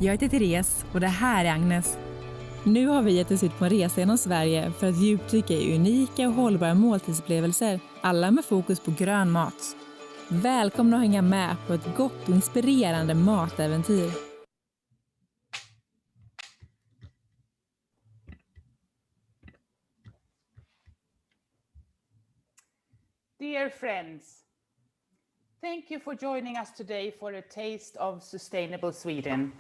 Jag heter Therese och det här är Agnes. Nu har vi gett oss ut på en resa genom Sverige för att djupdyka i unika och hållbara måltidsupplevelser, alla med fokus på grön mat. Välkomna att hänga med på ett gott och inspirerande matäventyr. Dear friends, thank you for joining us today for a taste of sustainable Sweden.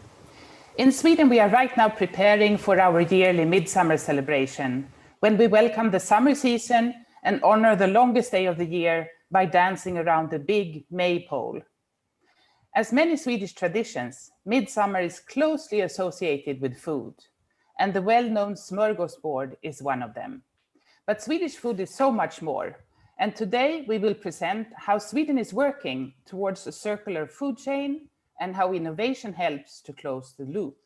In Sweden, we are right now preparing for our yearly midsummer celebration, when we welcome the summer season and honor the longest day of the year by dancing around the big maypole. As many Swedish traditions, midsummer is closely associated with food, and the well-known smörgåsbord is one of them. But Swedish food is so much more. And today we will present how Sweden is working towards a circular food chain and how innovation helps to close the loop.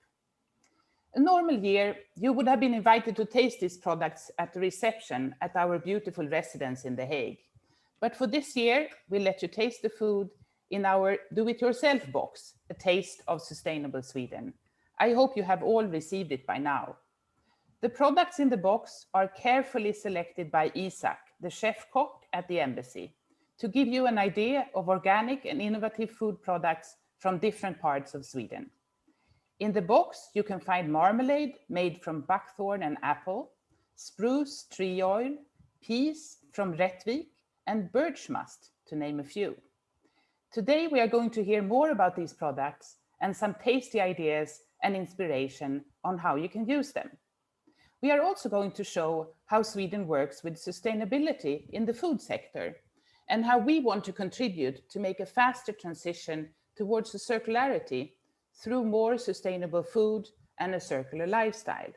A normal year, you would have been invited to taste these products at the reception at our beautiful residence in The Hague. But for this year, we'll let you taste the food in our do-it-yourself box, A Taste of Sustainable Sweden. I hope you have all received it by now. The products in the box are carefully selected by Isak, the chef-cook at the embassy, to give you an idea of organic and innovative food products from different parts of Sweden. In the box, you can find marmalade made from buckthorn and apple, spruce tree oil, peas from Rättvik, and birch must, to name a few. Today, we are going to hear more about these products and some tasty ideas and inspiration on how you can use them. We are also going to show how Sweden works with sustainability in the food sector and how we want to contribute to make a faster transition towards a circularity through more sustainable food and a circular lifestyle.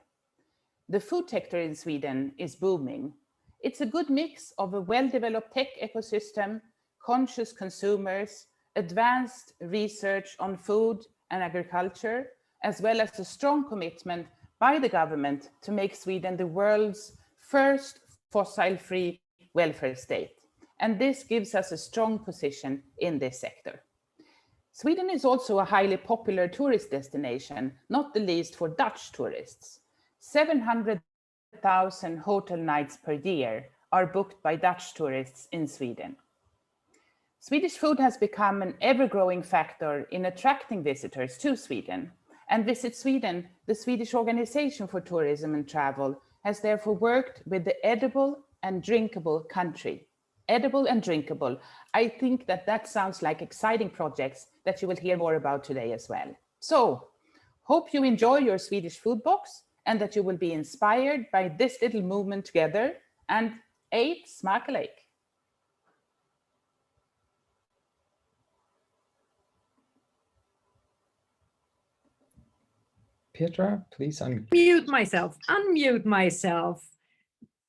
The food sector in Sweden is booming. It's a good mix of a well-developed tech ecosystem, conscious consumers, advanced research on food and agriculture, as well as a strong commitment by the government to make Sweden the world's first fossil-free welfare state. And this gives us a strong position in this sector. Sweden is also a highly popular tourist destination, not the least for Dutch tourists. 700,000 hotel nights per year are booked by Dutch tourists in Sweden. Swedish food has become an ever-growing factor in attracting visitors to Sweden. And Visit Sweden, the Swedish Organization for Tourism and Travel, has therefore worked with the Edible and Drinkable Country. Edible and drinkable. I think that sounds like exciting projects that you will hear more about today as well. So, hope you enjoy your Swedish food box and that you will be inspired by this little movement together, and eet smakelijk. Petra, please unmute myself.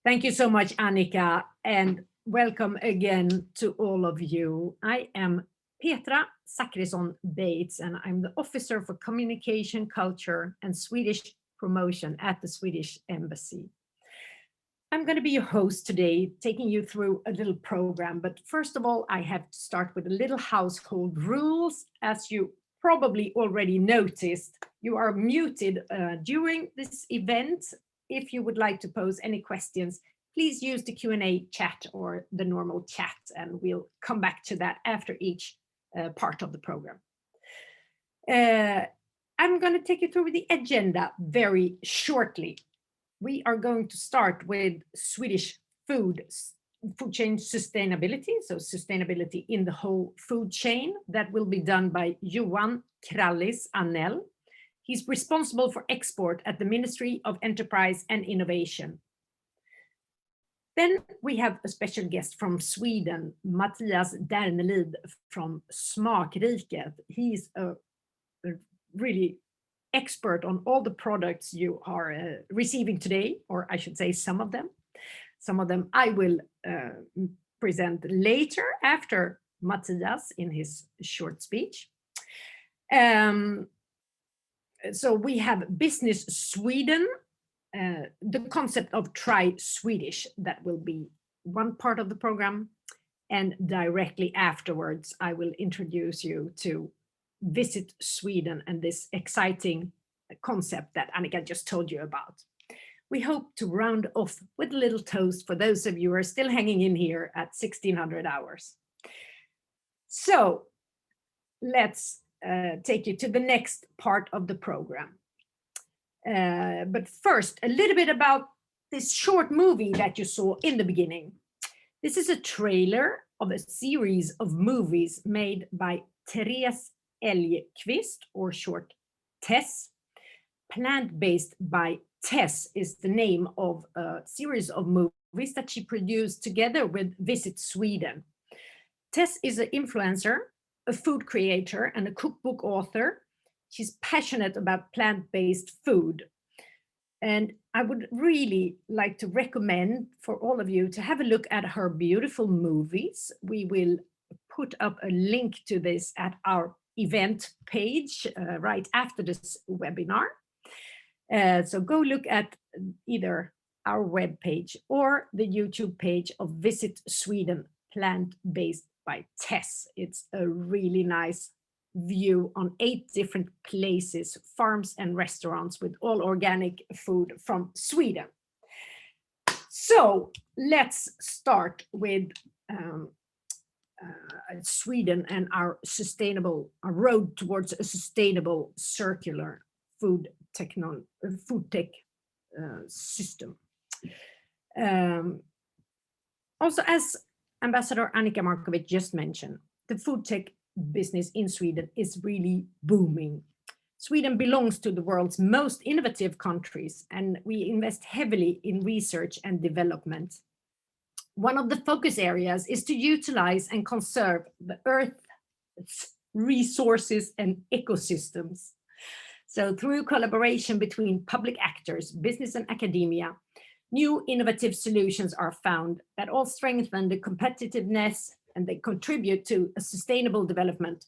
Thank you so much, Annika, and welcome again to all of you. I am Petra Zachrisson Bates, and I'm the Officer for Communication, Culture, and Swedish Promotion at the Swedish Embassy. I'm going to be your host today, taking you through a little program, but first of all, I have to start with a little household rules. As you probably already noticed, you are muted during this event. If you would like to pose any questions, please use the Q&A chat or the normal chat, and we'll come back to that after each part of the program. I'm going to take you through the agenda very shortly. We are going to start with Swedish food chain sustainability, so sustainability in the whole food chain. That will be done by Johan Krallis Annell. He's responsible for export at the Ministry of Enterprise and Innovation. Then we have a special guest from Sweden, Mattias Dernelid from Smakriket. He's a really expert on all the products you are receiving today, or I should say some of them. Some of them I will present later after Mattias in his short speech. So we have Business Sweden, the concept of Try Swedish, that will be one part of the program. And directly afterwards, I will introduce you to Visit Sweden and this exciting concept that Annika just told you about. We hope to round off with a little toast for those of you who are still hanging in here at 1600 hours. So let's take you to the next part of the program. But first, a little bit about this short movie that you saw in the beginning. This is a trailer of a series of movies made by Therese Elgqvist, or short Tess. Plant-Based by Tess is the name of a series of movies that she produced together with Visit Sweden. Tess is an influencer, a food creator, and a cookbook author. She's passionate about plant-based food. And I would really like to recommend for all of you to have a look at her beautiful movies. We will put up a link to this at our event page right after this webinar. So go look at either our webpage or the YouTube page of Visit Sweden, Plant-Based by Tess. It's a really nice view on 8 different places, farms and restaurants with all organic food from Sweden. So let's start with Sweden and our road towards a sustainable circular food tech system. Also, as Ambassador Annika Markovic just mentioned, the food tech business in Sweden is really booming. Sweden belongs to the world's most innovative countries, and we invest heavily in research and development. One of the focus areas is to utilize and conserve the Earth's resources and ecosystems. So through collaboration between public actors, business and academia, new innovative solutions are found that all strengthen the competitiveness and they contribute to a sustainable development,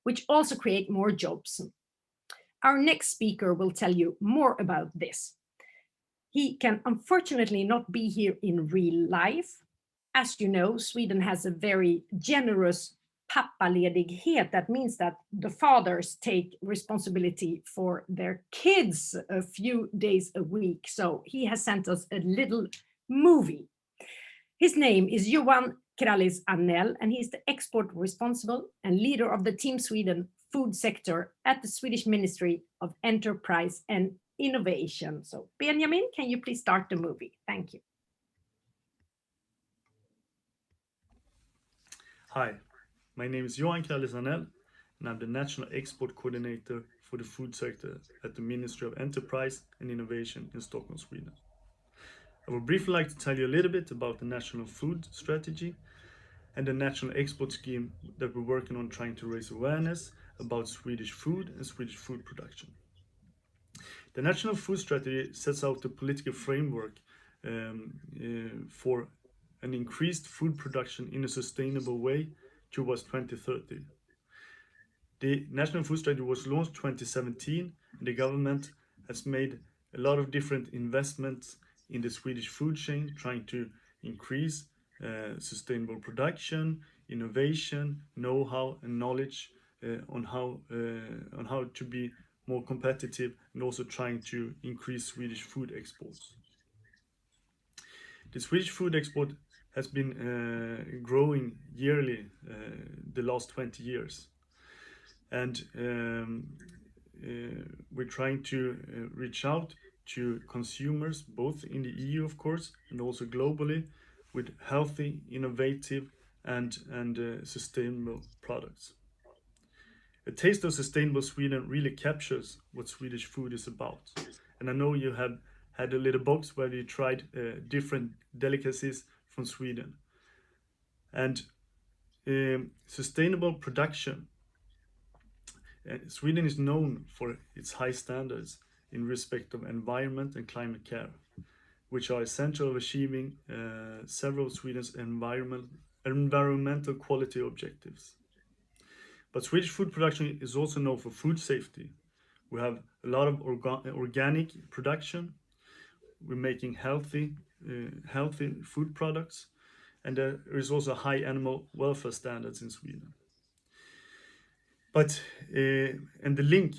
which also create more jobs. Our next speaker will tell you more about this. He can unfortunately not be here in real life. As you know, Sweden has a very generous pappaledighet. That means that the fathers take responsibility for their kids a few days a week. So he has sent us a little movie. His name is Johan Krallis Arnell, and he's the export responsible and leader of the Team Sweden food sector at the Swedish Ministry of Enterprise and Innovation. So Benjamin, can you please start the movie? Thank you. Hi, my name is Johan Krallis Arnell, and I'm the National Export Coordinator for the food sector at the Ministry of Enterprise and Innovation in Stockholm, Sweden. I would briefly like to tell you a little bit about the National Food Strategy and the National Export Scheme that we're working on, trying to raise awareness about Swedish food and Swedish food production. The National Food Strategy sets out the political framework for an increased food production in a sustainable way towards 2030. The National Food Strategy was launched 2017, and the government has made a lot of different investments in the Swedish food chain, trying to increase sustainable production, innovation, know-how and knowledge on how to be more competitive, and also trying to increase Swedish food exports. The Swedish food export has been growing yearly the last 20 years. And we're trying to reach out to consumers, both in the EU, of course, and also globally, with healthy, innovative, and sustainable products. A Taste of Sustainable Sweden really captures what Swedish food is about. And I know you have had a little box where you tried different delicacies from Sweden. And sustainable production. Sweden is known for its high standards in respect of environment and climate care, which are essential of achieving several of Sweden's environmental quality objectives. But Swedish food production is also known for food safety. We have a lot of organic production. We're making healthy food products, and there is also high animal welfare standards in Sweden. But and the link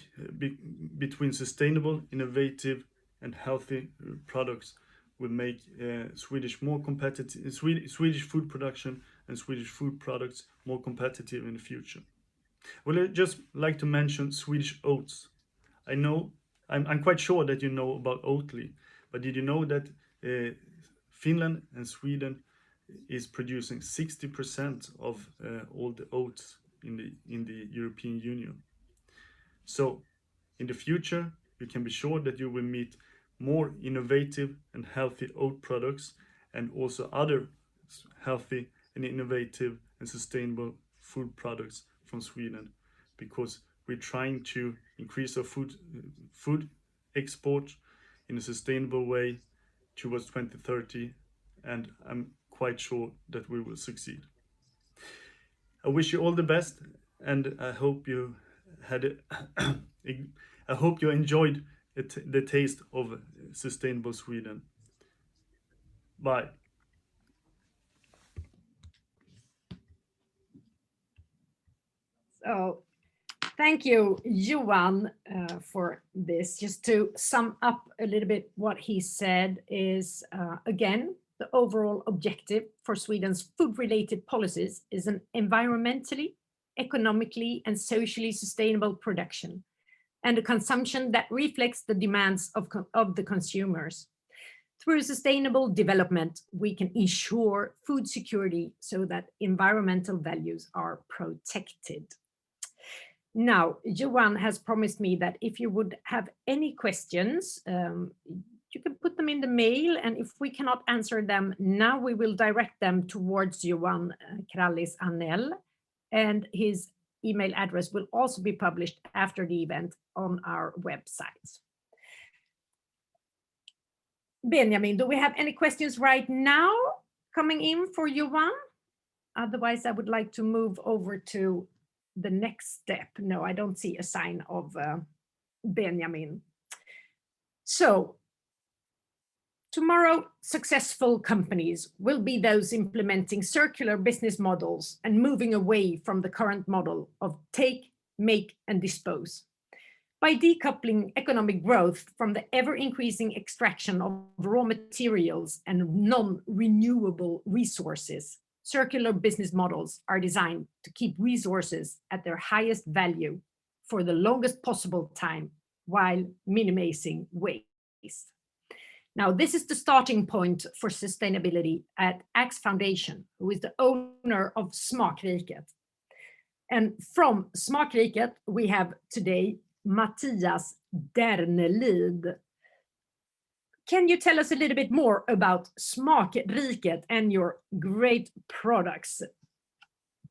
between sustainable, innovative, and healthy products will make Swedish more competitive. Swedish food production and Swedish food products more competitive in the future. Well, I'd just like to mention Swedish oats. I know, I'm quite sure that you know about Oatly, but did you know that Finland and Sweden is producing 60% of all the oats in the European Union? So, in the future, you can be sure that you will meet more innovative and healthy oat products and also other healthy and innovative and sustainable food products from Sweden, because we're trying to increase our food export in a sustainable way towards 2030, and I'm quite sure that we will succeed. I wish you all the best, and I hope you had I hope you enjoyed the taste of sustainable Sweden. Bye. So thank you, Johan, for this. Just to sum up a little bit, what he said is, again, the overall objective for Sweden's food-related policies is an environmentally, economically, and socially sustainable production, and a consumption that reflects the demands of the consumers. Through sustainable development, we can ensure food security so that environmental values are protected. Now, Johan has promised me that if you would have any questions, you can put them in the mail, and if we cannot answer them now, we will direct them towards Johan Krallis Anell, and his email address will also be published after the event on our website. Benjamin, do we have any questions right now coming in for Johan? Otherwise, I would like to move over to the next step. No, I don't see a sign of Benjamin. So, tomorrow, successful companies will be those implementing circular business models and moving away from the current model of take, make, and dispose. By decoupling economic growth from the ever-increasing extraction of raw materials and non-renewable resources, circular business models are designed to keep resources at their highest value for the longest possible time while minimizing waste. Now, this is the starting point for sustainability at Axe Foundation, who is the owner of Smakriket. And from Smakriket, we have today Mattias Dernelid. Can you tell us a little bit more about Smakriket and your great products?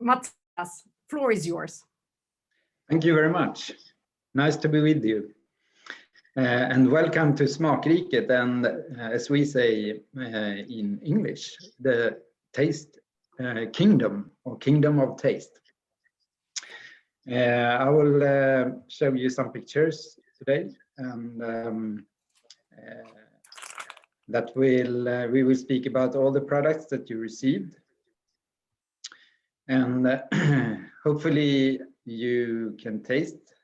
Mattias, floor is yours. Thank you very much. Nice to be with you. And welcome to Smakriket, and as we say in English, the taste kingdom, or kingdom of taste. I will show you some pictures today, and we will speak about all the products that you received, and hopefully you can taste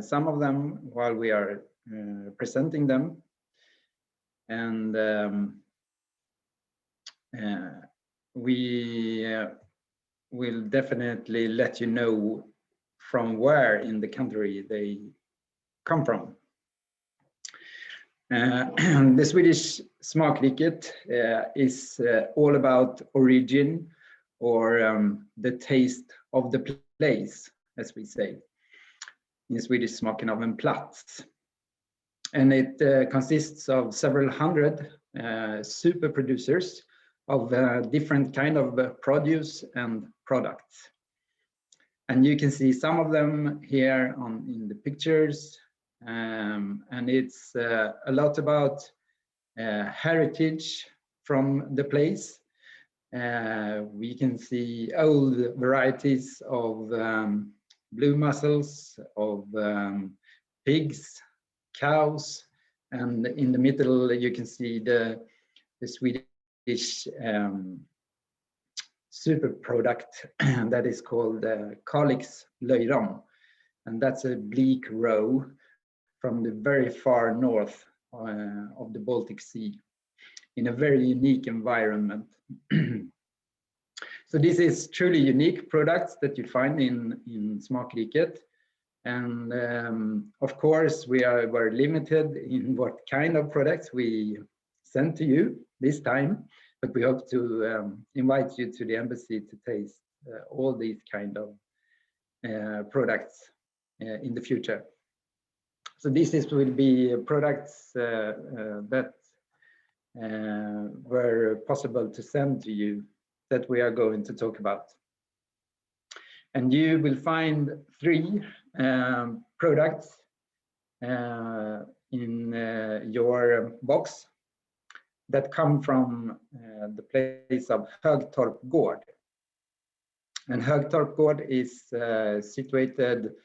some of them while we are presenting them, and we will definitely let you know from where in the country they come from. The Swedish Smakriket is all about origin, or the taste of the place, as we say. In Swedish, smaken av en plats. And it consists of several hundred super producers of different kind of produce and products. And you can see some of them here in the pictures. And it's a lot about heritage from the place. We can see old varieties of blue mussels, of pigs, cows, and in the middle you can see the Swedish super product that is called Kalix löjrom, and that's a bleak row from the very far north of the Baltic Sea in a very unique environment. So this is truly unique products that you find in Smakriket. And of course, we are very limited in what kind of products we send to you this time, but we hope to invite you to the embassy to taste all these kind of products in the future. So will be products that were possible to send to you that we are going to talk about. And you will find 3 products in your box that come from the place of Högtorp Gård. And Högtorp Gård is situated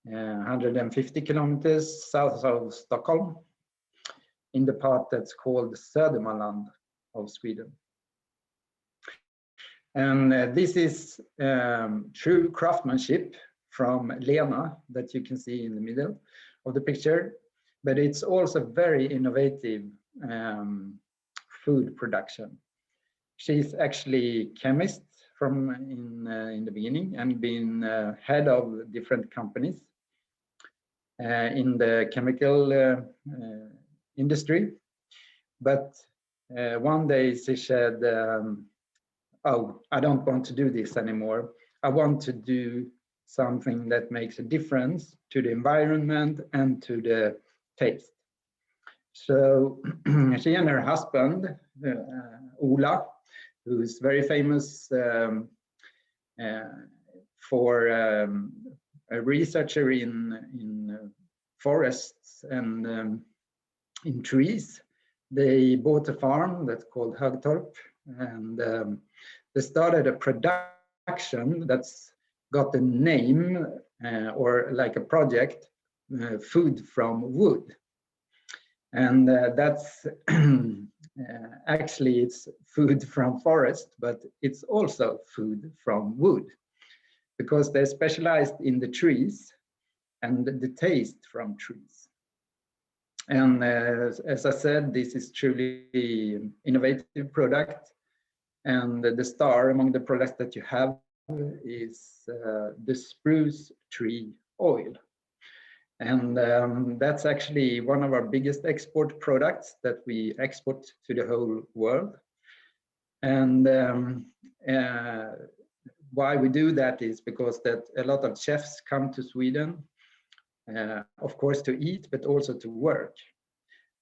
150 kilometers south of Stockholm in the part that's called Södermanland of Sweden. And this is true craftsmanship from Lena that you can see in the middle of the picture, but it's also very innovative food production. She's actually chemist from in the beginning and been head of different companies in the chemical industry. But one day she said, oh, I don't want to do this anymore. I want to do something that makes a difference to the environment and to the taste. So she and her husband, Ola, who is very famous for a researcher in forests and in trees, they bought a farm that's called Högtorp, and they started a production that's got the name or like a project, Food from Wood. And that's actually it's food from forest, but it's also food from wood, because they're specialized in the trees and the taste from trees. And as I said, this is truly innovative product. And the star among the products that you have is the spruce tree oil. And that's actually one of our biggest export products that we export to the whole world. And why we do that is because that a lot of chefs come to Sweden, of course to eat, but also to work.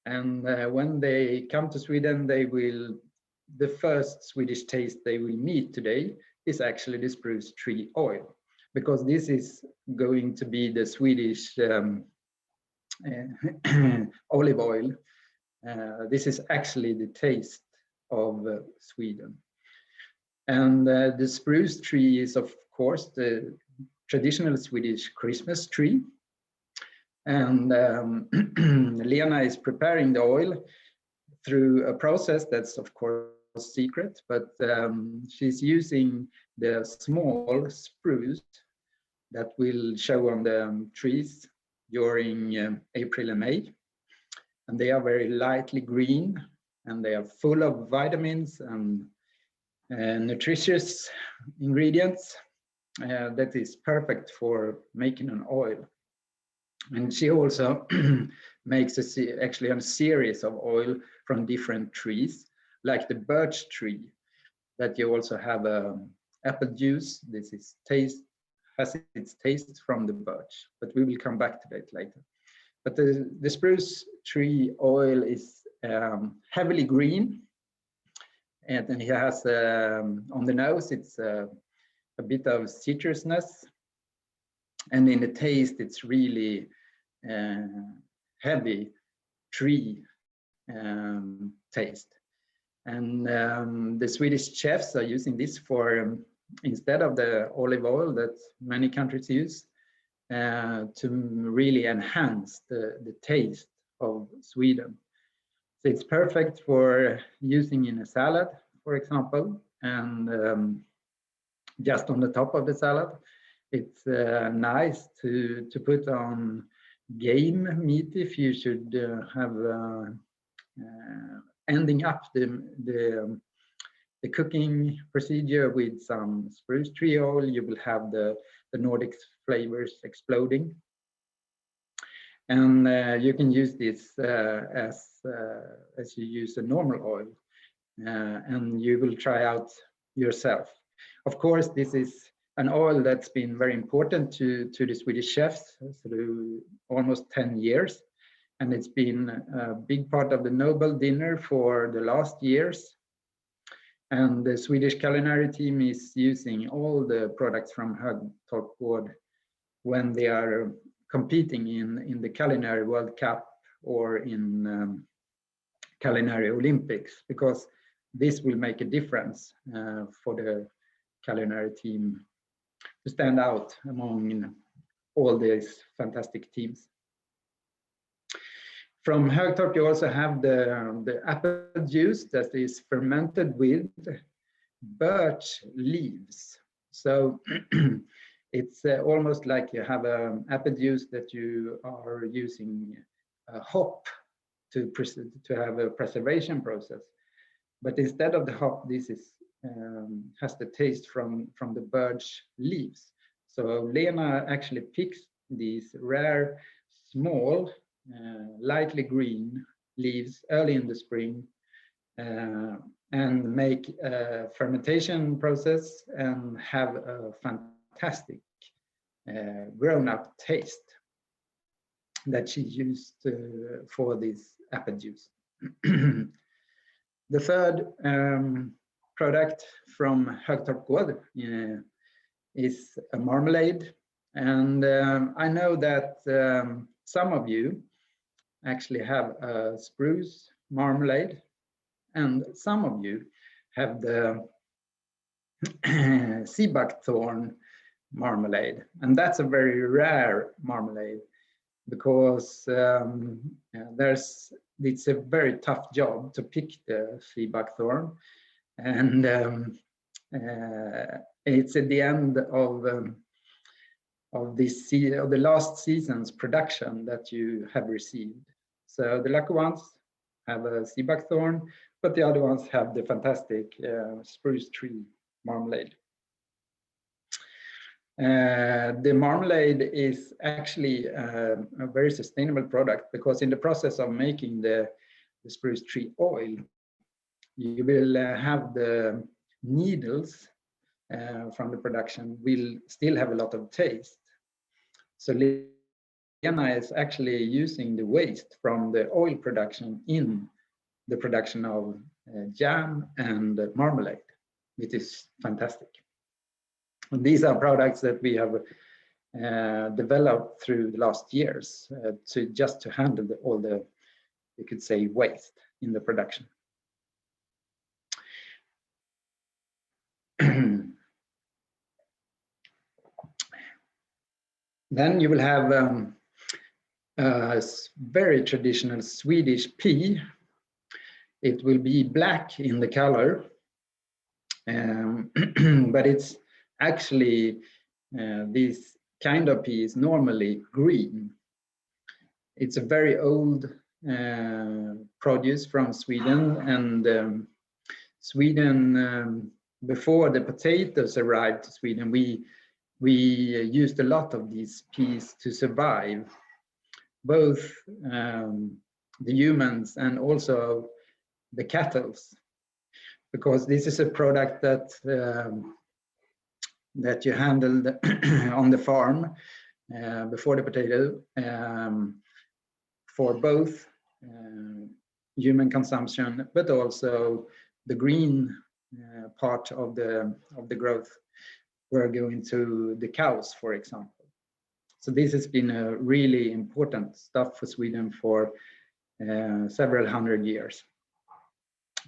And when they come to Sweden, the first Swedish taste they will meet today is actually the spruce tree oil, because this is going to be the Swedish olive oil. This is actually the taste of Sweden. And the spruce tree is, of course, the traditional Swedish Christmas tree. And Lena is preparing the oil through a process that's, of course, secret, but she's using the small spruce that will show on the trees during April and May. And they are very lightly green, and they are full of vitamins and nutritious ingredients that is perfect for making an oil. And she also makes actually a series of oil from different trees, like the birch tree, that you also have apple juice. This is has its taste from the birch, but we will come back to that later. But the spruce tree oil is heavily green, and then it has on the nose it's a bit of citrusness, and in the taste it's really heavy tree taste. And the Swedish chefs are using this for instead of the olive oil that many countries use, to really enhance the taste of Sweden. So it's perfect for using in a salad, for example, and just on the top of the salad. It's nice to put on game meat if you should have ending up the cooking procedure with some spruce tree oil. You will have the Nordic flavors exploding. And you can use this as you use a normal oil, and you will try out yourself. Of course, this is an oil that's been very important to the Swedish chefs through almost 10 years, and it's been a big part of the Nobel dinner for the last years. And the Swedish culinary team is using all the products from Högtorp Gård when they are competing in the Culinary World Cup or in Culinary Olympics, because this will make a difference for the culinary team to stand out among all these fantastic teams. From Högtorp, you also have the apple juice that is fermented with birch leaves. So it's almost like you have an apple juice that you are using a hop to have a preservation process. But instead of the hop, this is has the taste from the birch leaves. So Lena actually picks these rare, small, lightly green leaves early in the spring and make a fermentation process and have a fantastic grown-up taste that she used for this apple juice. The third product from Högtorp Gård is a marmalade, and I know that some of you actually have a spruce marmalade, and some of you have the sea buckthorn marmalade, and that's a very rare marmalade because it's a very tough job to pick the sea buckthorn, and it's at the end of the last season's production that you have received. So the lucky ones have a sea buckthorn, but the other ones have the fantastic spruce tree marmalade. The marmalade is actually a very sustainable product, because in the process of making the spruce tree oil, you will have the needles from the production will still have a lot of taste. So Lena is actually using the waste from the oil production in the production of jam and marmalade, which is fantastic. And these are products that we have developed through the last years to handle all the, you could say, waste in the production. Then you will have a very traditional Swedish pea. It will be black in the color, but it's actually this kind of pea is normally green. It's a very old produce from Sweden, and Sweden, before the potatoes arrived to Sweden, we used a lot of these peas to survive, both the humans and also the cattle, because this is a product that that you handled on the farm before the potato for both human consumption, but also the green part of the growth were going to the cows, for example. So this has been a really important stuff for Sweden for several hundred years.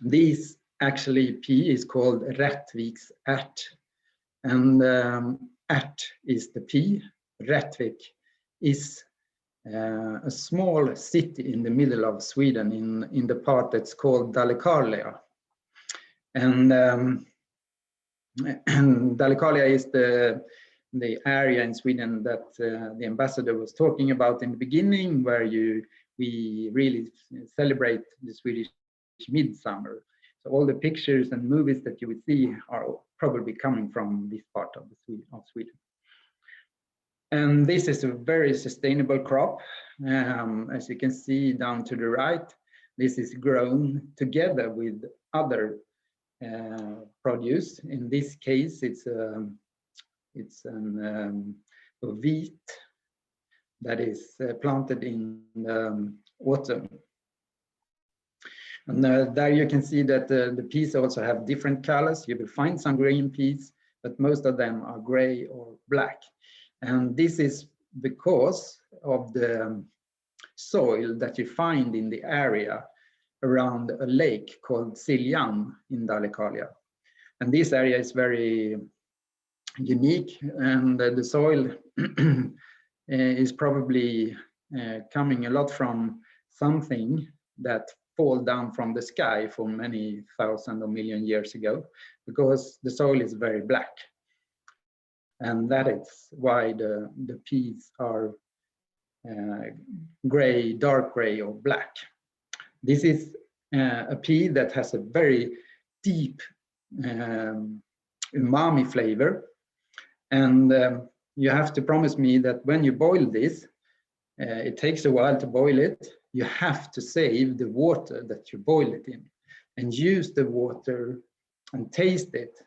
This actually pea is called Rättviksärt, and ärt is the pea. Rättvik is a small city in the middle of Sweden in the part that's called Dalecarlia. And Dalecarlia is the the area in Sweden that the ambassador was talking about in the beginning, where we really celebrate the Swedish midsummer. So all the pictures and movies that you would see are probably coming from this part of Sweden. And this is a very sustainable crop. As you can see down to the right, this is grown together with other produce. In this case, it's a wheat that is planted in autumn. And there you can see that the peas also have different colors. You will find some green peas, but most of them are gray or black. And this is because of the soil that you find in the area around a lake called Siljan in Dalecarlia. And this area is very unique, and the soil is probably coming a lot from something that fall down from the sky for many thousand or million years ago, because the soil is very black. And that is why the peas are gray, dark gray or black. This is a pea that has a very deep umami flavor. And you have to promise me that when you boil this, it takes a while to boil it. You have to save the water that you boil it in and use the water and taste it,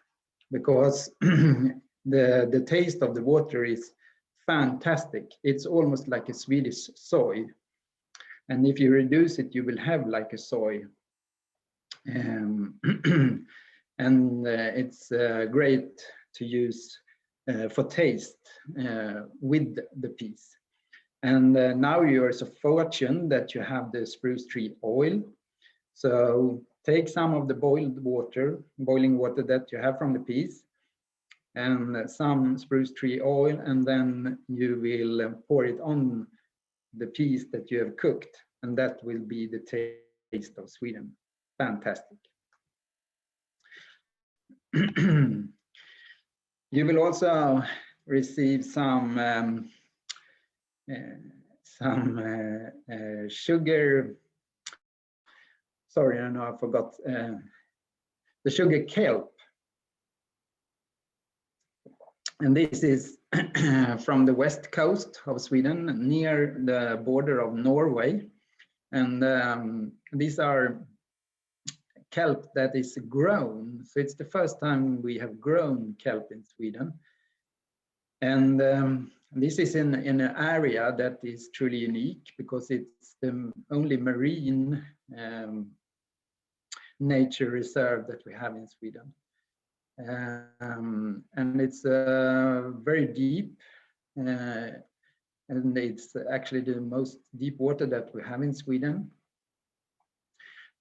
because the taste of the water is fantastic. It's almost like a Swedish soy. And if you reduce it, you will have like a soy. And it's great to use for taste with the peas. And now you're so fortunate that you have the spruce tree oil. So take some of the boiling water that you have from the peas, and some spruce tree oil, and then you will pour it on the peas that you have cooked, and that will be the taste of Sweden. Fantastic. You will also receive some sugar. Sorry, I know I forgot the sugar kelp. And this is from the west coast of Sweden, near the border of Norway. And these are kelp that is grown. So it's the first time we have grown kelp in Sweden. And this is in an area that is truly unique, because it's the only marine nature reserve that we have in Sweden. And it's very deep, and it's actually the most deep water that we have in Sweden,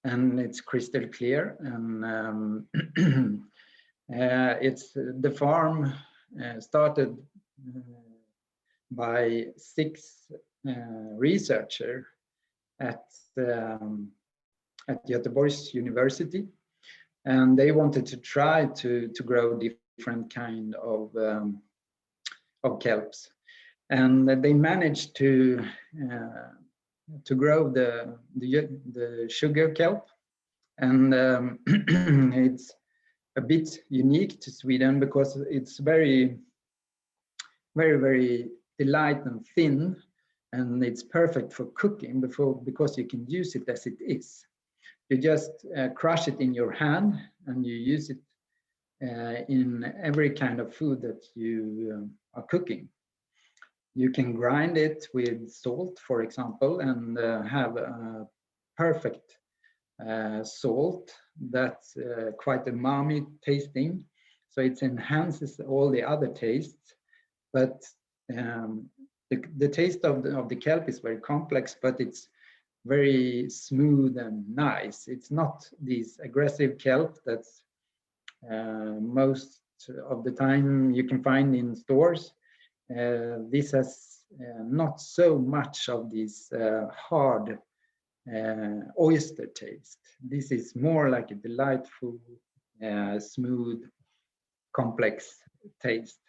and it's crystal clear. And it's the farm started by 6 researchers at Göteborgs University. And they wanted to try to grow different kind of kelps, and they managed to grow the sugar kelp, and it's a bit unique to Sweden because it's very, very, very light and thin, and it's perfect for cooking because you can use it as it is. You just crush it in your hand, and you use it in every kind of food that you are cooking. You can grind it with salt, for example, and have a perfect salt that's quite umami tasting. So it enhances all the other tastes. But the taste of the kelp is very complex, but it's very smooth and nice. It's not this aggressive kelp that's most of the time you can find in stores. This has not so much of this hard oyster taste. This is more like a delightful, smooth, complex taste.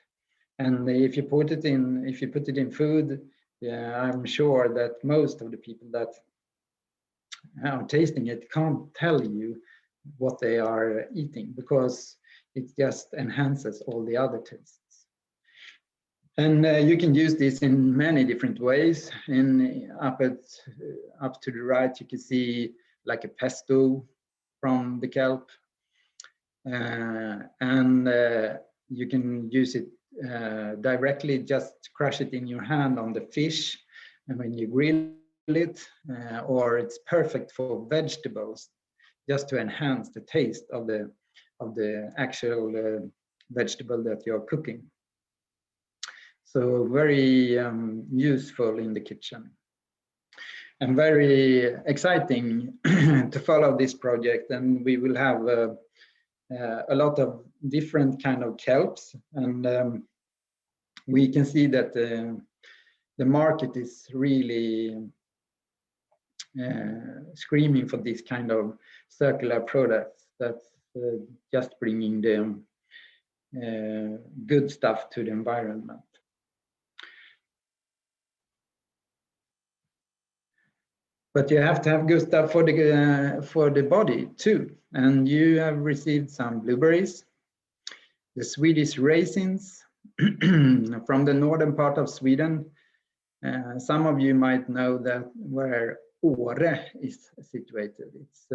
And if you put it in food, yeah, I'm sure that most of the people that are tasting it can't tell you what they are eating, because it just enhances all the other tastes. And you can use this in many different ways. Up to the right, you can see like a pesto from the kelp, and you can use it directly, just crush it in your hand on the fish, and when you grill it, or it's perfect for vegetables, just to enhance the taste of the actual vegetable that you're cooking. So very useful in the kitchen, and very exciting to follow this project. And we will have a lot of different kind of kelps, and we can see that the market is really screaming for this kind of circular products that's just bringing the good stuff to the environment. But you have to have good stuff for the body too. And you have received some blueberries, the Swedish raisins from the northern part of Sweden. Some of you might know that where Åre is situated. It's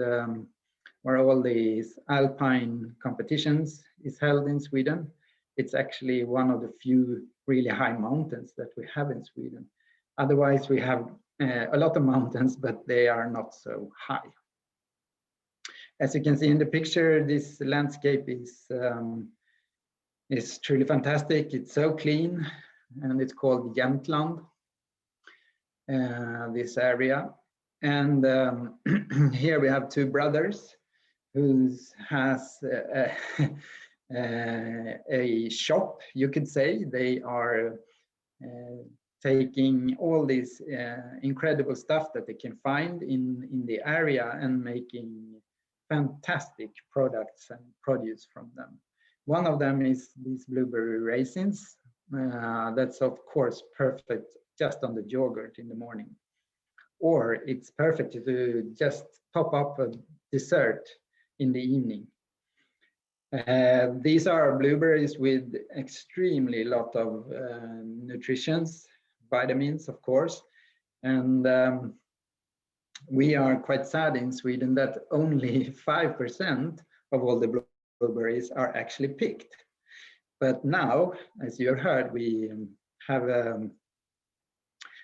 where all these alpine competitions is held in Sweden. It's actually one of the few really high mountains that we have in Sweden. Otherwise, we have a lot of mountains, but they are not so high. As you can see in the picture, this landscape is truly fantastic. It's so clean, and it's called Jämtland, this area. And here we have two brothers who has a shop, you could say. They are taking all this incredible stuff that they can find in the area and making fantastic products and produce from them. One of them is these blueberry raisins. That's of course perfect just on the yogurt in the morning. Or it's perfect to just top up a dessert in the evening. These are blueberries with extremely lot of nutritions, vitamins, of course. And we are quite sad in Sweden that only 5% of all the blueberries are actually picked. But now, as you heard, we have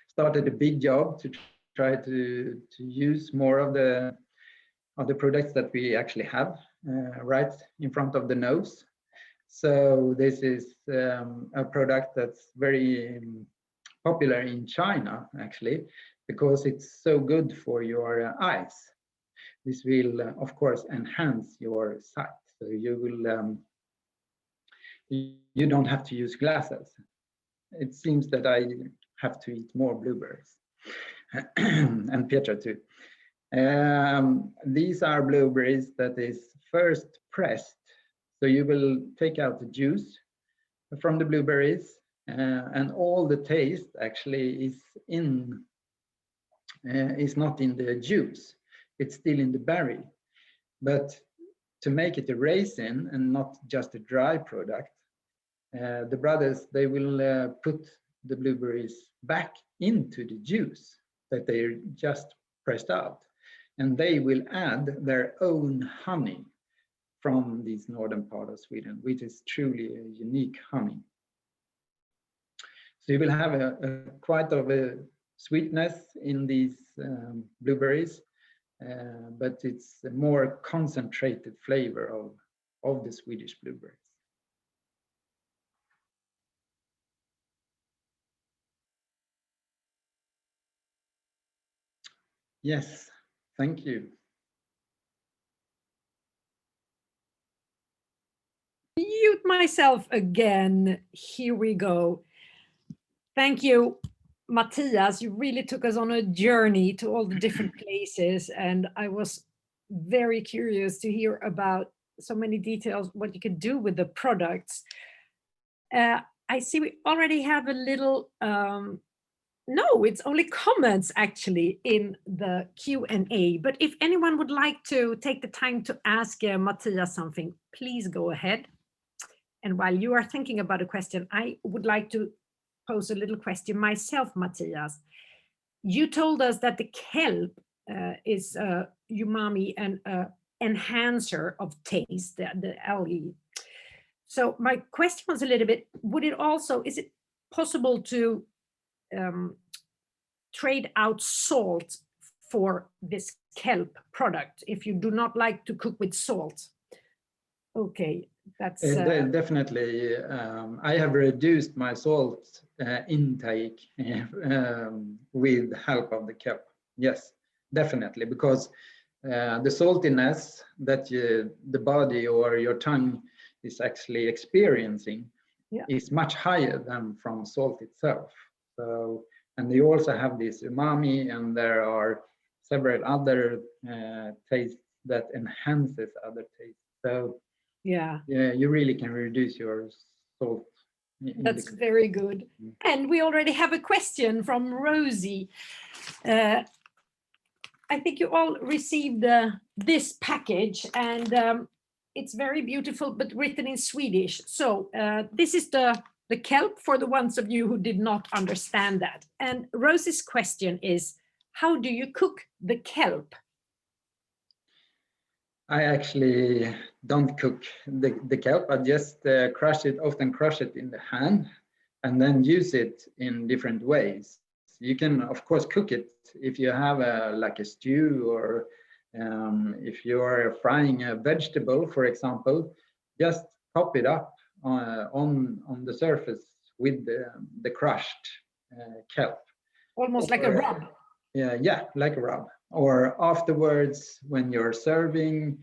started a big job to try to use more of the products that we actually have right in front of the nose. So this is a product that's very popular in China, actually, because it's so good for your eyes. This will, of course, enhance your sight. So you will, you don't have to use glasses. It seems that I have to eat more blueberries, and Petra too. These are blueberries that is first pressed. So you will take out the juice from the blueberries, and all the taste actually is not in the juice. It's still in the berry. But to make it a raisin and not just a dry product, the brothers, they will put the blueberries back into the juice that they just pressed out. And they will add their own honey from this northern part of Sweden, which is truly a unique honey. So you will have a quite of a sweetness in these blueberries, but it's a more concentrated flavor of the Swedish blueberries. Yes, thank you. Mute myself again. Here we go. Thank you, Matthias. You really took us on a journey to all the different places, and I was very curious to hear about so many details, what you can do with the products. I see we already have a little, no, it's only comments actually in the Q&A. But if anyone would like to take the time to ask Matthias something, please go ahead. And while you are thinking about a question, I would like to pose a little question myself, Matthias. You told us that the kelp is umami and enhancer of taste, the algae. So my question was a little bit, is it possible to trade out salt for this kelp product if you do not like to cook with salt? Okay, that's definitely. I have reduced my salt intake with help of the kelp. Yes, definitely, because the saltiness that the body or your tongue is actually experiencing is much higher than from salt itself. So, and you also have this umami, and there are several other tastes that enhances other tastes. So yeah, you really can reduce your salt. That's very good. And we already have a question from Rosie. I think you all received this package, and it's very beautiful, but written in Swedish. So this is the kelp for the ones of you who did not understand that. And Rosie's question is, how do you cook the kelp? I actually don't cook the kelp. I just often crush it in the hand and then use it in different ways. You can, of course, cook it if you have like a stew, or if you are frying a vegetable, for example, just pop it up on the surface with the crushed kelp. Almost like a rub. Yeah, like a rub. Or afterwards, when you're serving,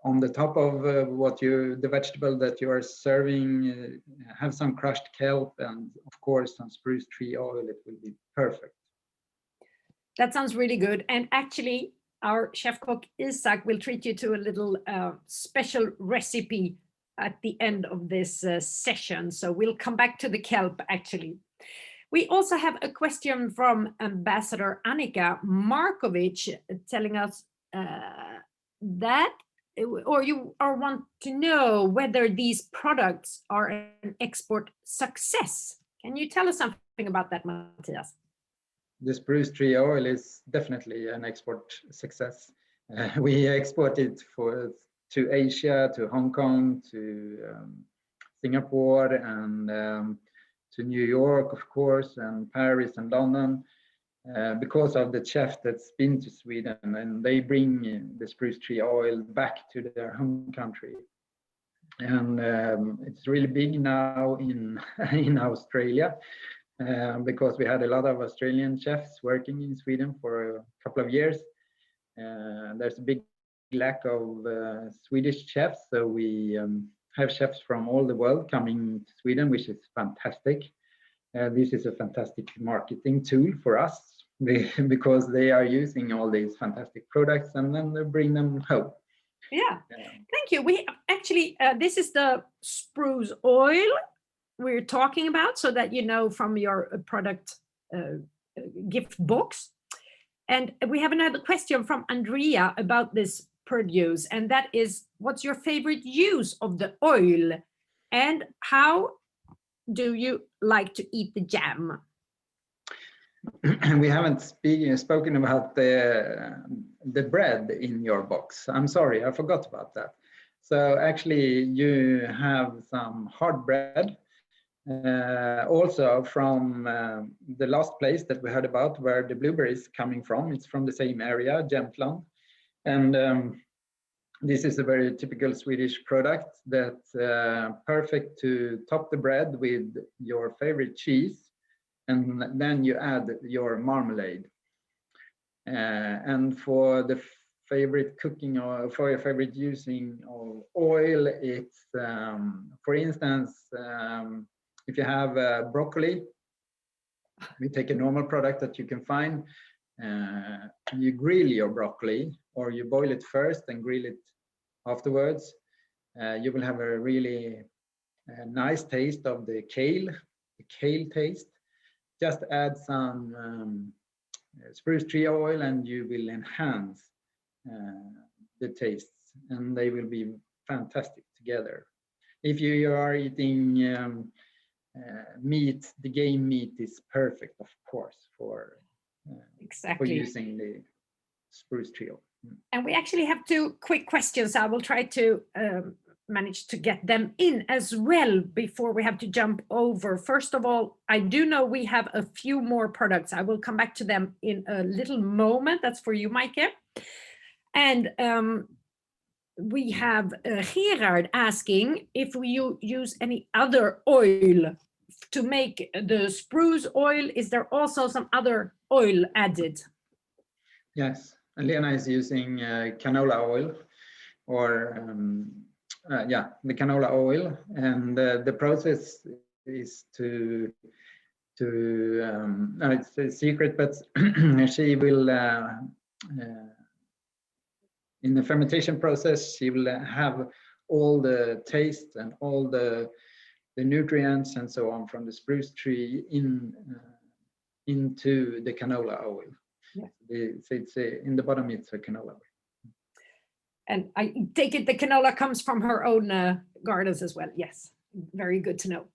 on the top of the vegetable that you are serving, have some crushed kelp and of course some spruce tree oil. It will be perfect. That sounds really good. And actually, our chef cook Isak will treat you to a little special recipe at the end of this session. So we'll come back to the kelp actually. We also have a question from Ambassador Annika Markovic telling us that, or you want to know whether these products are an export success. Can you tell us something about that, Matthias? The spruce tree oil is definitely an export success. We export it to Asia, to Hong Kong, to Singapore, and to New York, of course, and Paris and London, because of the chef that's been to Sweden, and they bring the spruce tree oil back to their home country. And it's really big now in Australia, because we had a lot of Australian chefs working in Sweden for a couple of years. There's a big lack of Swedish chefs, so we have chefs from all the world coming to Sweden, which is fantastic. This is a fantastic marketing tool for us, because they are using all these fantastic products and then they bring them home. Yeah, thank you. We actually, this is the spruce oil we're talking about, so that you know from your product gift box. And we have another question from Andrea about this produce, and that is, what's your favorite use of the oil, and how do you like to eat the jam? We haven't spoken about the bread in your box. I'm sorry, I forgot about that. So actually you have some hard bread, also from the last place that we heard about where the blueberry is coming from. It's from the same area, Jämtland. And this is a very typical Swedish product that's perfect to top the bread with your favorite cheese, and then you add your marmalade. And for the favorite cooking, or for your favorite using of oil, it's for instance, if you have broccoli, we take a normal product that you can find. You grill your broccoli, or you boil it first and grill it afterwards. You will have a really nice taste of the kale taste. Just add some spruce tree oil and you will enhance the tastes, and they will be fantastic together. If you are eating meat, the game meat is perfect, of course, for using the spruce tree oil. And we actually have 2 quick questions. I will try to manage to get them in as well before we have to jump over. First of all, I do know we have a few more products. I will come back to them in a little moment. That's for you, Maike. And we have Gerard asking if we use any other oil to make the spruce oil. Is there also some other oil added? Yes, Lena is using canola oil, or the canola oil, and the process is to it's a secret, but she will in the fermentation process she will have all the taste and all the nutrients and so on from the spruce tree into the canola oil. Yeah. It's in the bottom it's a canola oil. And I take it the canola comes from her own gardens as well. Yes, very good to know.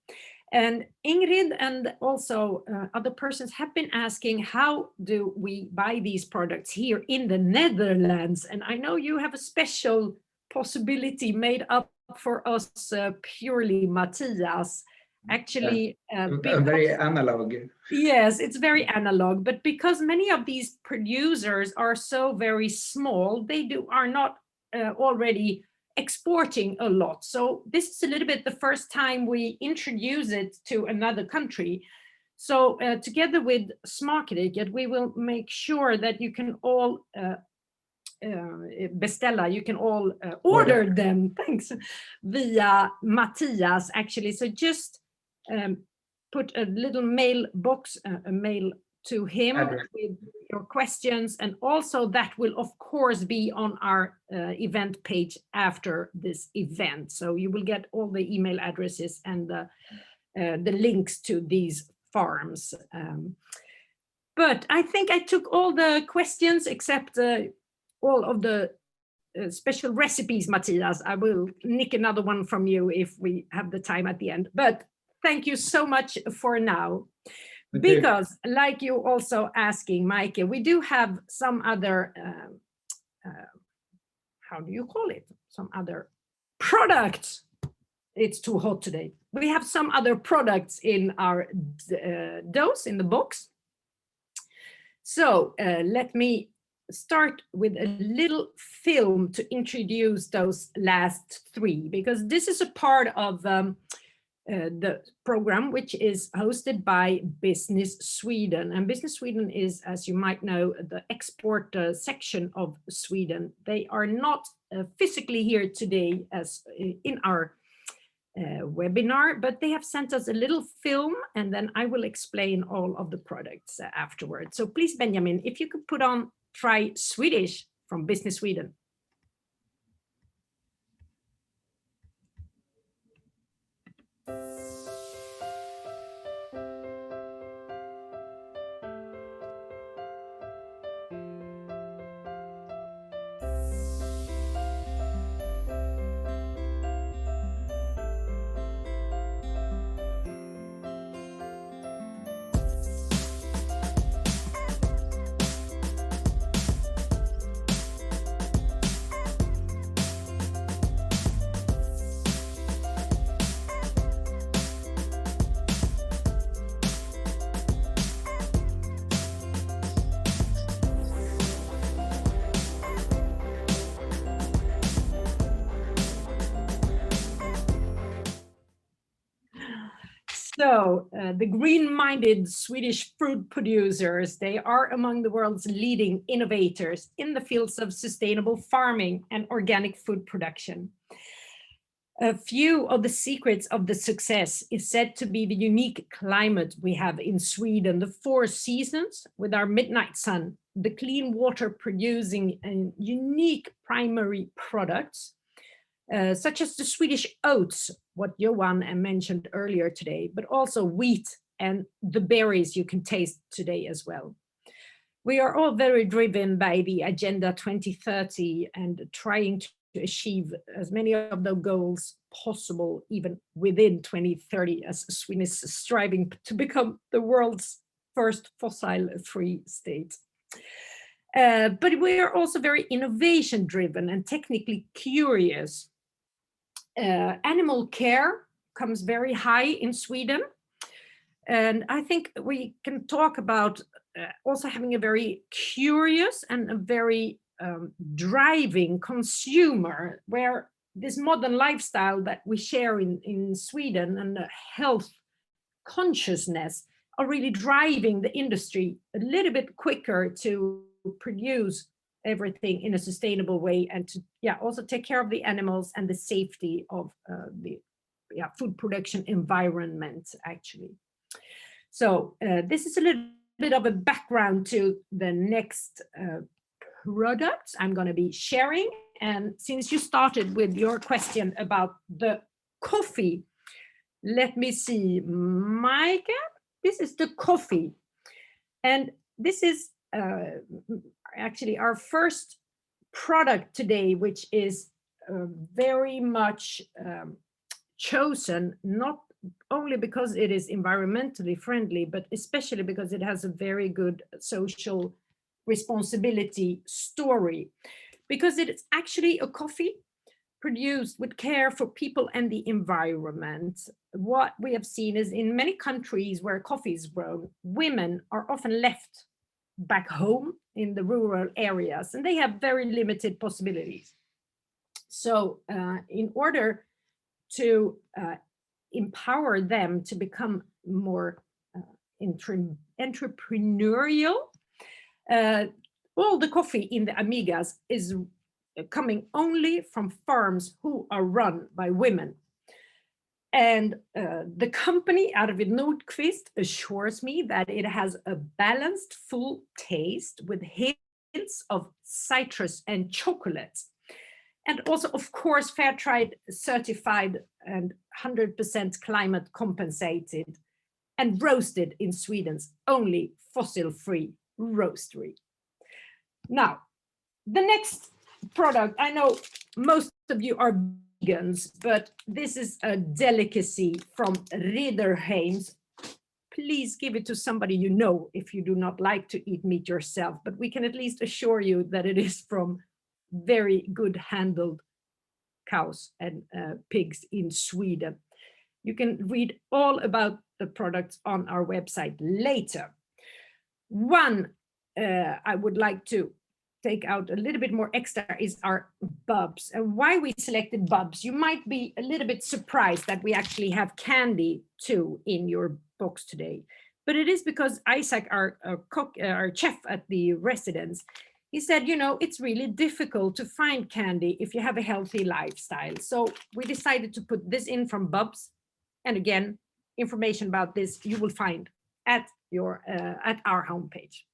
And Ingrid and also other persons have been asking, how do we buy these products here in the Netherlands? And I know you have a special possibility made up for us purely, Matthias. Actually, very analog. Yes, it's very analog, but because many of these producers are so very small, they are not already exporting a lot. So this is a little bit the first time we introduce it to another country. So together with Smakriket, we will make sure that you can all beställa, you can all order them, thanks, via Matthias actually. So just put a little mail box, a mail to him with your questions, and also that will of course be on our event page after this event. So you will get all the email addresses and the links to these farms. But I think I took all the questions except all of the special recipes, Matthias. I will nick another one from you if we have the time at the end. But thank you so much for now. Because like you also asking, Maike, we do have some other, how do you call it? Some other products. It's too hot today. We have some other products in our dose, in the box. So let me start with a little film to introduce those last 3, because this is a part of the program, which is hosted by Business Sweden. And Business Sweden is, as you might know, the export section of Sweden. They are not physically here today as in our webinar, but they have sent us a little film, and then I will explain all of the products afterwards. So please, Benjamin, if you could put on Try Swedish from Business Sweden. So the green-minded Swedish fruit producers, they are among the world's leading innovators in the fields of sustainable farming and organic food production. A few of the secrets of the success is said to be the unique climate we have in Sweden, the 4 seasons with our midnight sun, the clean water producing unique primary products, such as the Swedish oats, what Johan mentioned earlier today, but also wheat and the berries you can taste today as well. We are all very driven by the Agenda 2030 and trying to achieve as many of the goals possible, even within 2030, as Sweden is striving to become the world's first fossil-free state. But we are also very innovation-driven and technically curious. Animal care comes very high in Sweden. And I think we can talk about also having a very curious and a very driving consumer, where this modern lifestyle that we share in Sweden and the health consciousness are really driving the industry a little bit quicker to produce everything in a sustainable way, and to also take care of the animals and the safety of the food production environment, actually. So this is a little bit of a background to the next products I'm going to be sharing. And since you started with your question about the coffee, let me see, Micah, this is the coffee. And this is actually our first product today, which is very much chosen, not only because it is environmentally friendly, but especially because it has a very good social responsibility story, because it is actually a coffee produced with care for people and the environment. What we have seen is in many countries where coffee is grown, women are often left back home in the rural areas, and they have very limited possibilities. So in order to empower them to become more entrepreneurial, all the coffee in the Amigas is coming only from farms who are run by women. And the company Arvid Nordqvist assures me that it has a balanced, full taste with hints of citrus and chocolate. And also, of course, Fairtrade certified and 100% climate compensated and roasted in Sweden's only fossil-free roastery. Now, the next product, I know most of you are vegans, but this is a delicacy from Ridderheims. Please give it to somebody you know if you do not like to eat meat yourself, but we can at least assure you that it is from very good handled cows and pigs in Sweden. You can read all about the products on our website later. One I would like to take out a little bit more extra is our bubs. And why we selected bubs, you might be a little bit surprised that we actually have candy too in your box today. But it is because Isaac, our cook, our chef at the residence, he said, you know, it's really difficult to find candy if you have a healthy lifestyle. So we decided to put this in from Bubs. And again, information about this you will find at our homepage.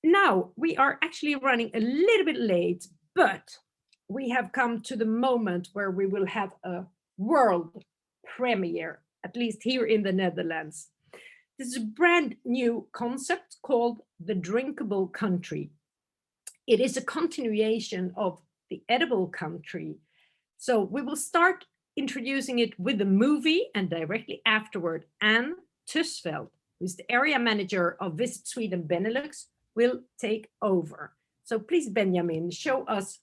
Now we are actually running a little bit late, but we have come to the moment where we will have a world premiere, at least here in the Netherlands. This is a brand new concept called the Drinkable Country. It is a continuation of the Edible Country. So we will start introducing it with the movie, and directly afterward, Anne Tussfeldt, who is the area manager of Visit Sweden Benelux, will take over. So please, Benjamin, show us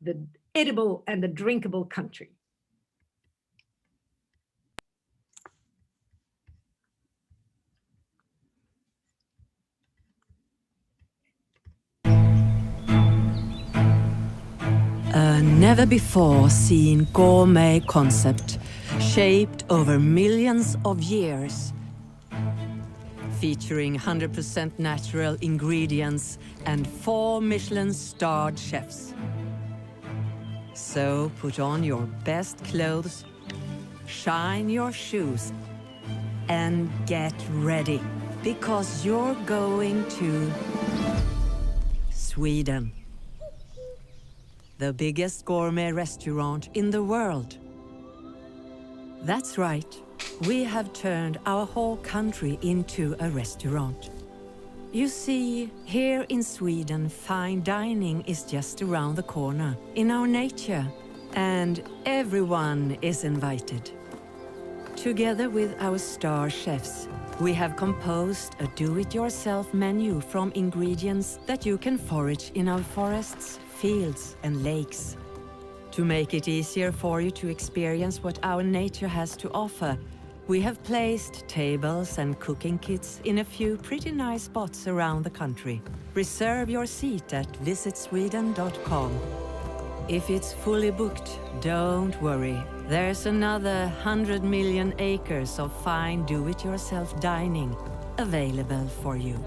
the edible and the drinkable country. A never before seen gourmet concept shaped over millions of years, featuring 100% natural ingredients and 4 Michelin-starred chefs. So put on your best clothes, shine your shoes, and get ready, because you're going to Sweden. the biggest gourmet restaurant in the world. That's right, we have turned our whole country into a restaurant. You see, here in Sweden, fine dining is just around the corner, in our nature, and everyone is invited. Together with our star chefs, we have composed a do-it-yourself menu from ingredients that you can forage in our forests, fields, and lakes. To make it easier for you to experience what our nature has to offer, we have placed tables and cooking kits in a few pretty nice spots around the country. Reserve your seat at visitsweden.com. If it's fully booked, don't worry. There's another 100 million acres of fine do-it-yourself dining available for you.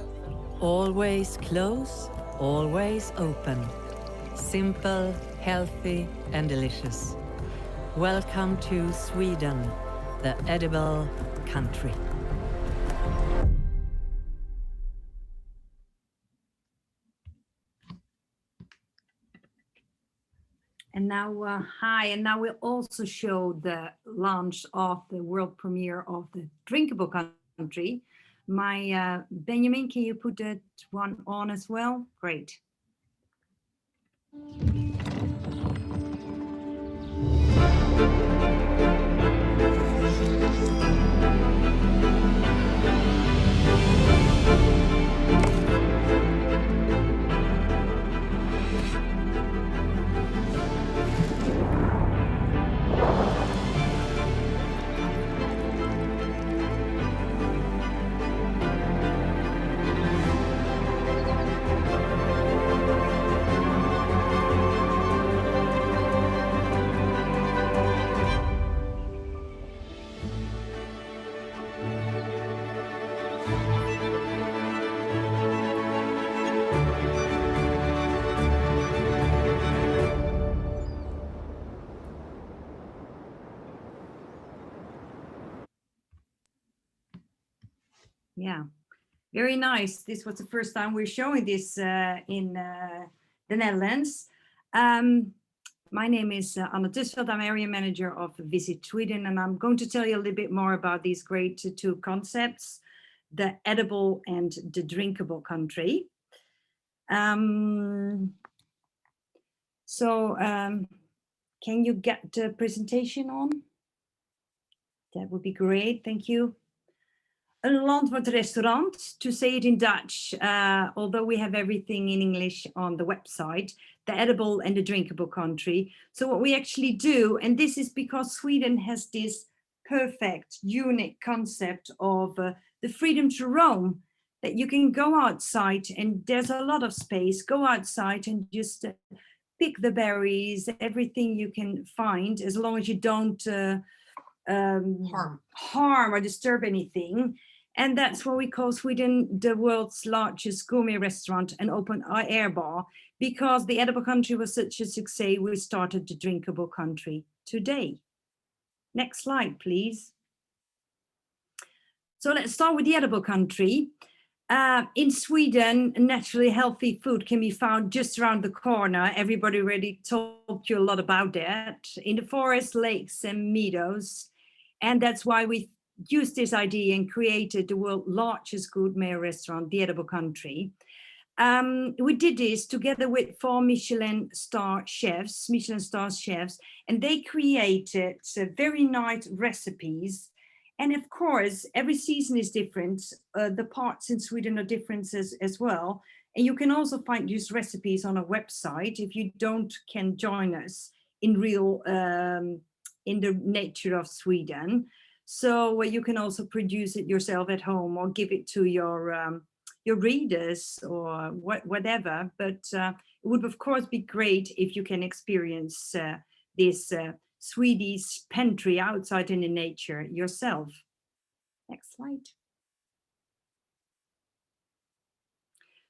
Always close, always open. Simple, healthy, and delicious. Welcome to Sweden, the edible country. And now, hi, and now we'll also show the launch of the world premiere of the Drinkable Country. My Benjamin, can you put that one on as well? Great. Yeah, very nice. This was the first time we're showing this in the Netherlands. My name is Anna Tussveld. I'm area manager of Visit Sweden, and I'm going to tell you a little bit more about these great two concepts, the edible and the drinkable country. Can you get the presentation on? That would be great, thank you. Een land wordt restaurant, to say it in Dutch, although we have everything in English on the website, the edible and the drinkable country. So what we actually do, and this is because Sweden has this perfect, unique concept of the freedom to roam, that you can go outside and there's a lot of space, go outside and just pick the berries, everything you can find, as long as you don't harm or disturb anything. And that's what we call Sweden the world's largest gourmet restaurant and open air bar, because the edible country was such a success, we started the drinkable country today. Next slide, please. So let's start with the edible country. In Sweden, naturally healthy food can be found just around the corner. Everybody already told you a lot about that. In the forests, lakes, and meadows. And that's why we used this idea and created the world's largest gourmet restaurant, the Edible Country. We did this together with 4 Michelin star chefs, and they created very nice recipes. And of course, every season is different. The parts in Sweden are different as well. And you can also find these recipes on a website if you can join us in real, in the nature of Sweden. So you can also produce it yourself at home or give it to your readers or whatever. But it would of course be great if you can experience this Swedish pantry outside in the nature yourself. Next slide.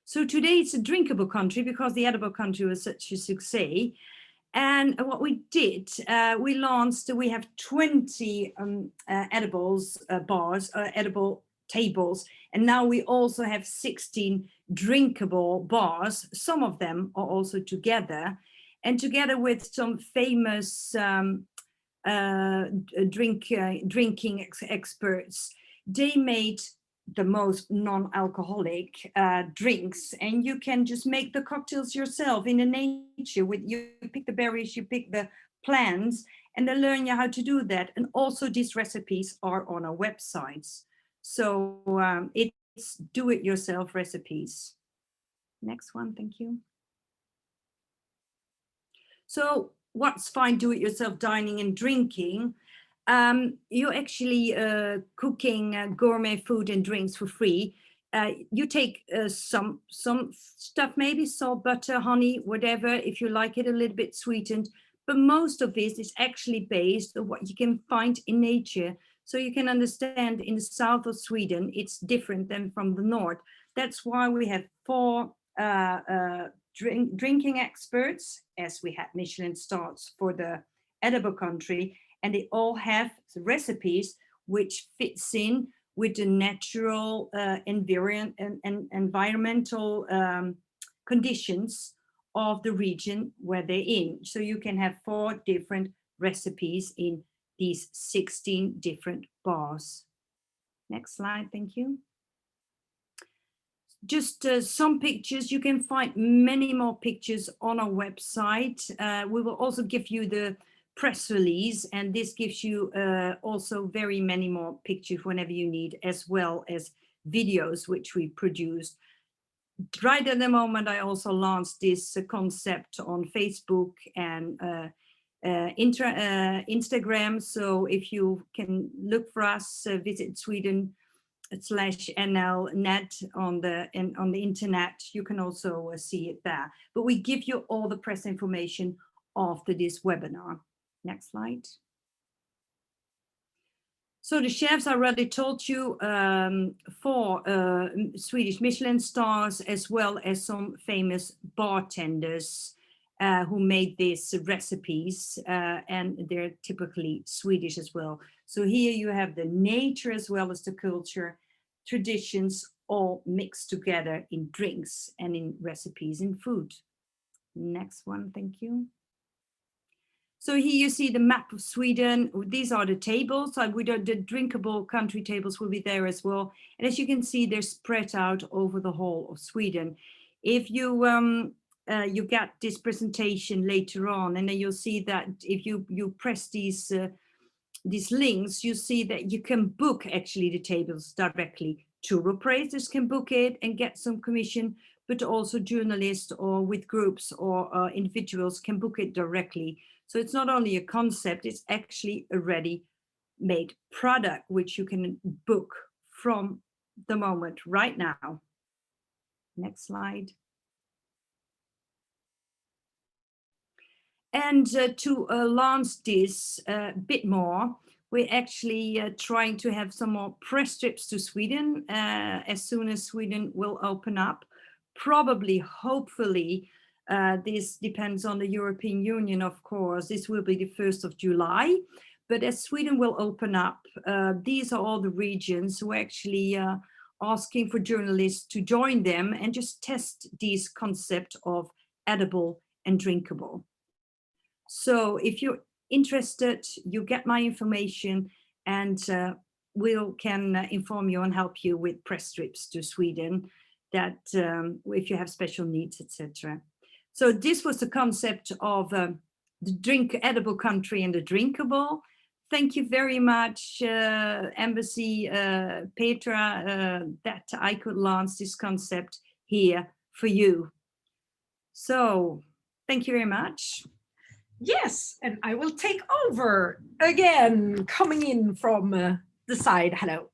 So today it's a drinkable country because the edible country was such a success. And what we did, we have 20 edibles bars, edible tables, and now we also have 16 drinkable bars. Some of them are also together. And together with some famous drinking experts, they made the most non-alcoholic drinks, and you can just make the cocktails yourself in the nature. With you pick the berries, you pick the plants, and they learn you how to do that. And also these recipes are on our websites, so it's do-it-yourself recipes. Next one, thank you. So what's fine do-it-yourself dining and drinking? You're actually cooking gourmet food and drinks for free. You take some stuff, maybe salt, butter, honey, whatever, if you like it a little bit sweetened. But most of this is actually based on what you can find in nature. So you can understand in the south of Sweden, it's different than from the north. That's why we have 4 drinking experts, as we had Michelin stars for the Edible Country, and they all have recipes which fits in with the natural environmental conditions of the region where they're in. So you can have 4 different recipes in these 16 different bars. Next slide, thank you. Just some pictures. You can find many more pictures on our website. We will also give you the press release, and this gives you also very many more pictures whenever you need, as well as videos which we produced. Right at the moment, I also launched this concept on Facebook and Instagram. So if you can look for us, visit Sweden/NL.net on the internet, you can also see it there. But we give you all the press information after this webinar. Next slide. So the chefs I already told you, 4 Swedish Michelin stars, as well as some famous bartenders who made these recipes, and they're typically Swedish as well. So here you have the nature as well as the culture, traditions, all mixed together in drinks and in recipes in food. Next one, thank you. So here you see the map of Sweden. These are the tables. The Drinkable Country tables will be there as well. And as you can see, they're spread out over the whole of Sweden. If you you get this presentation later on, and then you'll see that if you press these links, you see that you can book actually the tables directly. Tour operators can book it and get some commission, but also journalists or with groups or individuals can book it directly. So it's not only a concept, it's actually a ready-made product, which you can book from the moment right now. Next slide. And to launch this a bit more, we're actually trying to have some more press trips to Sweden as soon as Sweden will open up. Probably, hopefully, this depends on the European Union, of course. This will be the 1st of July. But as Sweden will open up, these are all the regions who are actually asking for journalists to join them and just test this concept of edible and drinkable. So if you're interested, you get my information, and we can inform you and help you with press trips to Sweden, that if you have special needs, etc. So this was the concept of the Edible Country and the Drinkable. Thank you very much, Embassy, Petra, that I could launch this concept here for you. So thank you very much. Yes, and I will take over again, coming in from the side. Hello.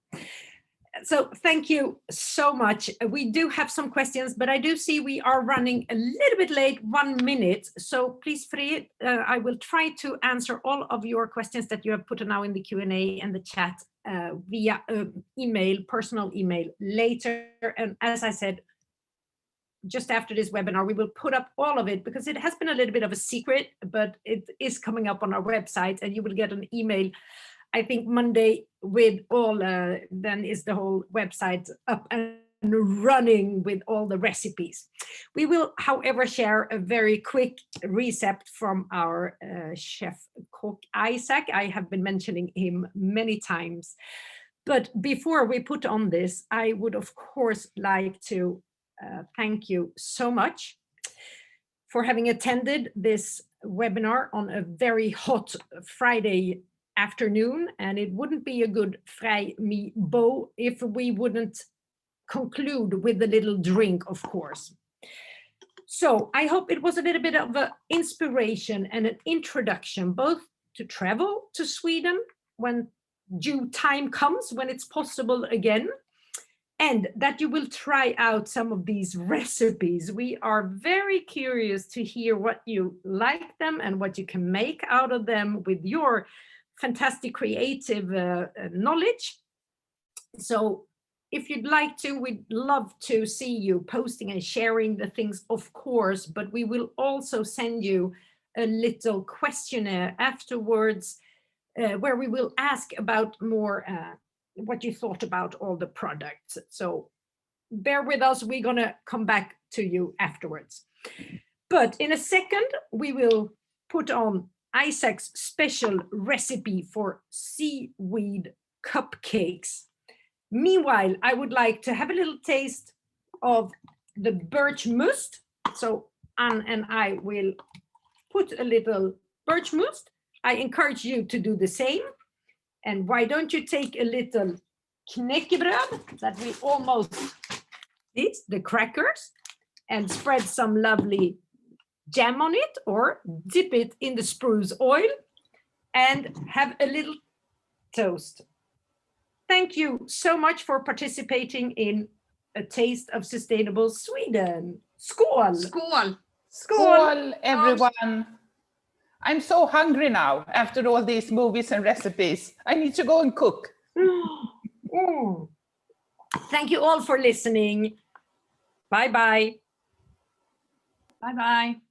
So thank you so much. We do have some questions, but I do see we are running a little bit late, 1 minute. So please, Fred, I will try to answer all of your questions that you have put now in the Q&A and the chat via email, personal email later. And as I said, just after this webinar, we will put up all of it because it has been a little bit of a secret, but it is coming up on our website, and you will get an email, I think Monday, with all, then is the whole website up and running with all the recipes. We will, however, share a very quick recipe from our chef cook Isaac. I have been mentioning him many times. But before we put on this, I would, of course, like to thank you so much for having attended this webinar on a very hot Friday afternoon. And it wouldn't be a good vrijmibo if we wouldn't conclude with a little drink, of course. So I hope it was a little bit of an inspiration and an introduction, both to travel to Sweden when due time comes, when it's possible again, and that you will try out some of these recipes. We are very curious to hear what you like them and what you can make out of them with your fantastic creative knowledge. So if you'd like to, we'd love to see you posting and sharing the things, of course, but we will also send you a little questionnaire afterwards where we will ask about more what you thought about all the products. So bear with us, we're gonna come back to you afterwards. But in a second, we will put on Isaac's special recipe for seaweed cupcakes. Meanwhile, I would like to have a little taste of the birch mousse. So Anne and I will put a little birch mousse. I encourage you to do the same. And why don't you take a little knäckebröd that we almost did, the crackers, and spread some lovely jam on it, or dip it in the spruce oil and have a little toast. Thank you so much for participating in A Taste of Sustainable Sweden. Skål! Skål! Skål, everyone. I'm so hungry now after all these movies and recipes. I need to go and cook. Thank you all for listening. Bye-bye. Bye-bye.